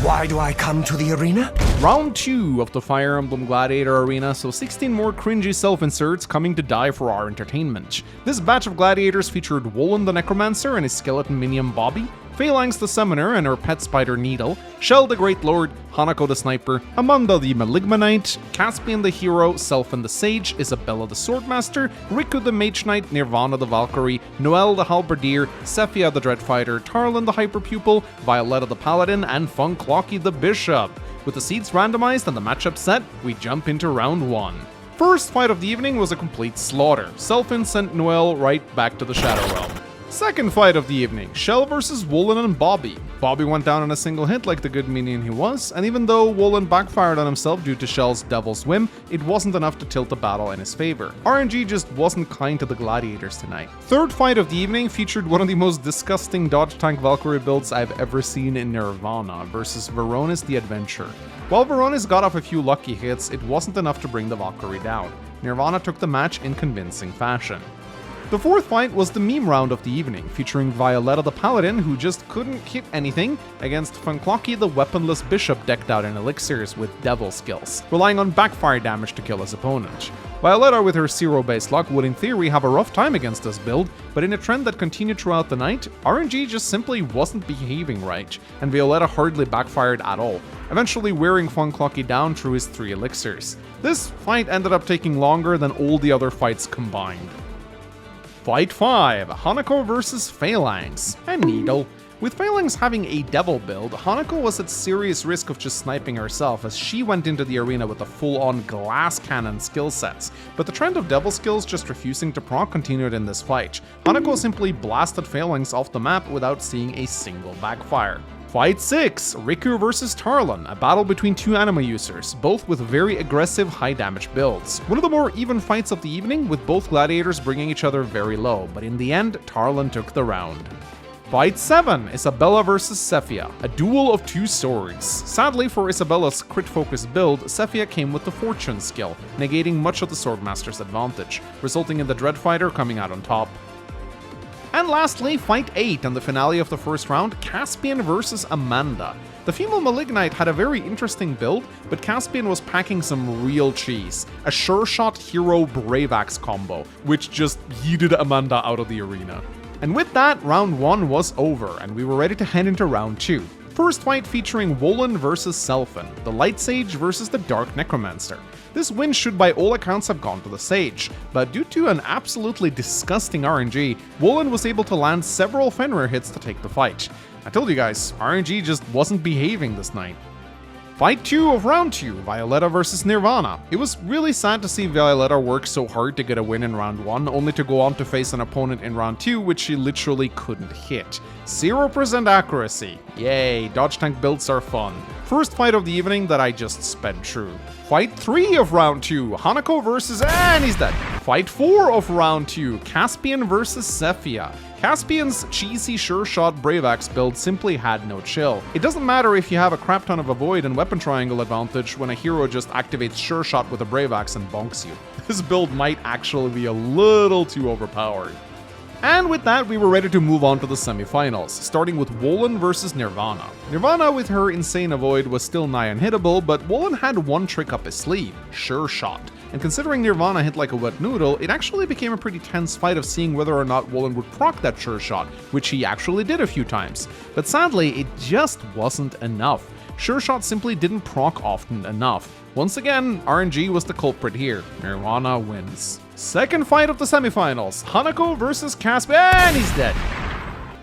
Why do I come to the arena? Round 2 of the Fire Emblem Gladiator arena, so 16 more cringy self-inserts coming to die for our entertainment. This batch of gladiators featured Wolin the Necromancer and his skeleton minion Bobby, Phalanx the Summoner and her pet spider Needle, Shell the Great Lord, Hanako the Sniper, Amanda the Maligmanite, Caspian the Hero, Selphyn the Sage, Isabella the Swordmaster, Riku the Mage Knight, Nirvana the Valkyrie, Noelle the Halberdier, Sephia the Dreadfighter, Tarlan the Hyperpupil, Violetta the Paladin, and Funklocki the Bishop. With the seeds randomized and the matchup set, we jump into round 1. First fight of the evening was a complete slaughter. Selphyn sent Noelle right back to the Shadow Realm. Second fight of the evening, Shell versus Wolin and Bobby. Bobby went down in a single hit like the good minion he was, and even though Wolin backfired on himself due to Shell's Devil's Whim, it wasn't enough to tilt the battle in his favor. RNG just wasn't kind to the gladiators tonight. Third fight of the evening featured one of the most disgusting dodge tank Valkyrie builds I've ever seen in Nirvana versus Veronis the Adventurer. While Veronis got off a few lucky hits, it wasn't enough to bring the Valkyrie down. Nirvana took the match in convincing fashion. The fourth fight was the meme round of the evening, featuring Violetta the Paladin, who just couldn't hit anything, against Funklocki the weaponless bishop decked out in elixirs with devil skills, relying on backfire damage to kill his opponent. Violetta with her zero-based luck would in theory have a rough time against this build, but in a trend that continued throughout the night, RNG just simply wasn't behaving right, and Violetta hardly backfired at all, eventually wearing Funklocki down through his 3 elixirs. This fight ended up taking longer than all the other fights combined. Fight 5, Hanako vs Phalanx and Needle. With Phalanx having a devil build, Hanako was at serious risk of just sniping herself as she went into the arena with a full-on glass cannon skill sets, but the trend of devil skills just refusing to proc continued in this fight. Hanako simply blasted Phalanx off the map without seeing a single backfire. Fight 6, Riku vs Tarlan, a battle between 2 anima users, both with very aggressive high damage builds. One of the more even fights of the evening, with both gladiators bringing each other very low, but in the end, Tarlan took the round. Fight 7, Isabella vs Sephia, a duel of 2 swords. Sadly for Isabella's crit-focused build, Sephia came with the Fortune skill, negating much of the Swordmaster's advantage, resulting in the Dreadfighter coming out on top. And lastly, Fight 8 and the finale of the first round, Caspian vs Amanda. The female Malignite had a very interesting build, but Caspian was packing some real cheese. A sure-shot hero Brave Axe combo, which just yeeted Amanda out of the arena. And with that, round 1 was over, and we were ready to head into round 2. First fight featuring Wolin vs Selphyn, the Light Sage versus the Dark Necromancer. This win should by all accounts have gone to the Sage, but due to an absolutely disgusting RNG, Wolin was able to land several Fenrir hits to take the fight. I told you guys, RNG just wasn't behaving this night. Fight 2 of round 2, Violetta vs Nirvana. It was really sad to see Violetta work so hard to get a win in round 1, only to go on to face an opponent in round 2 which she literally couldn't hit. 0% accuracy. Yay, dodge tank builds are fun. First fight of the evening that I just sped through. Fight 3 of round 2, Hanako vs and he's dead. Fight 4 of round 2, Caspian vs Sephia. Caspian's cheesy sure-shot Brave Axe build simply had no chill. It doesn't matter if you have a crap ton of avoid and weapon triangle advantage when a hero just activates sure-shot with a Brave Axe and bonks you. This build might actually be a little too overpowered. And with that, we were ready to move on to the semifinals, starting with Wolin vs Nirvana. Nirvana with her insane avoid was still nigh unhittable, but Wolin had one trick up his sleeve, Sure Shot. And considering Nirvana hit like a wet noodle, it actually became a pretty tense fight of seeing whether or not Wolin would proc that Sure Shot, which he actually did a few times. But sadly, it just wasn't enough. Sure Shot simply didn't proc often enough. Once again, RNG was the culprit here. Nirvana wins. Second fight of the semifinals, Hanako vs Caspian, and he's dead.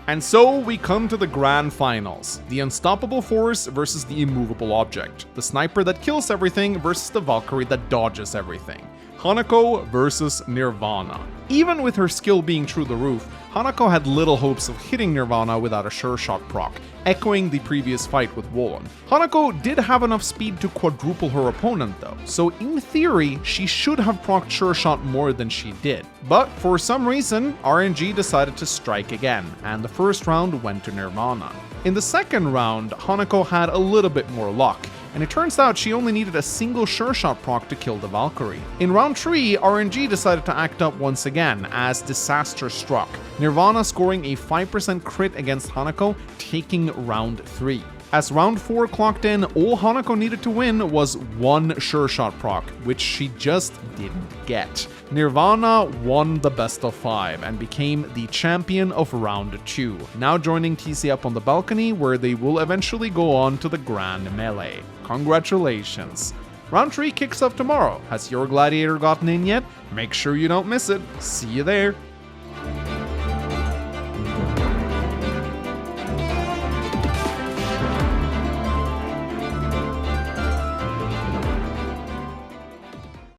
And so we come to the grand finals, the unstoppable force versus the immovable object, the sniper that kills everything versus the Valkyrie that dodges everything. Hanako versus Nirvana. Even with her skill being through the roof, Hanako had little hopes of hitting Nirvana without a sure shot proc, echoing the previous fight with Wolin. Hanako did have enough speed to quadruple her opponent though, so in theory, she should have procced sure shot more than she did. But for some reason, RNG decided to strike again, and the first round went to Nirvana. In the second round, Hanako had a little bit more luck. and it turns out she only needed a single sure shot proc to kill the Valkyrie. In round 3, RNG decided to act up once again, as disaster struck, Nirvana scoring a 5% crit against Hanako, taking round 3. As round 4 clocked in, all Hanako needed to win was one sure shot proc, which she just didn't get. Nirvana won the best of 5 and became the champion of round 2, now joining TC up on the balcony, where they will eventually go on to the Grand Melee. Congratulations! Round 3 kicks off tomorrow. Has your gladiator gotten in yet? Make sure you don't miss it. See you there!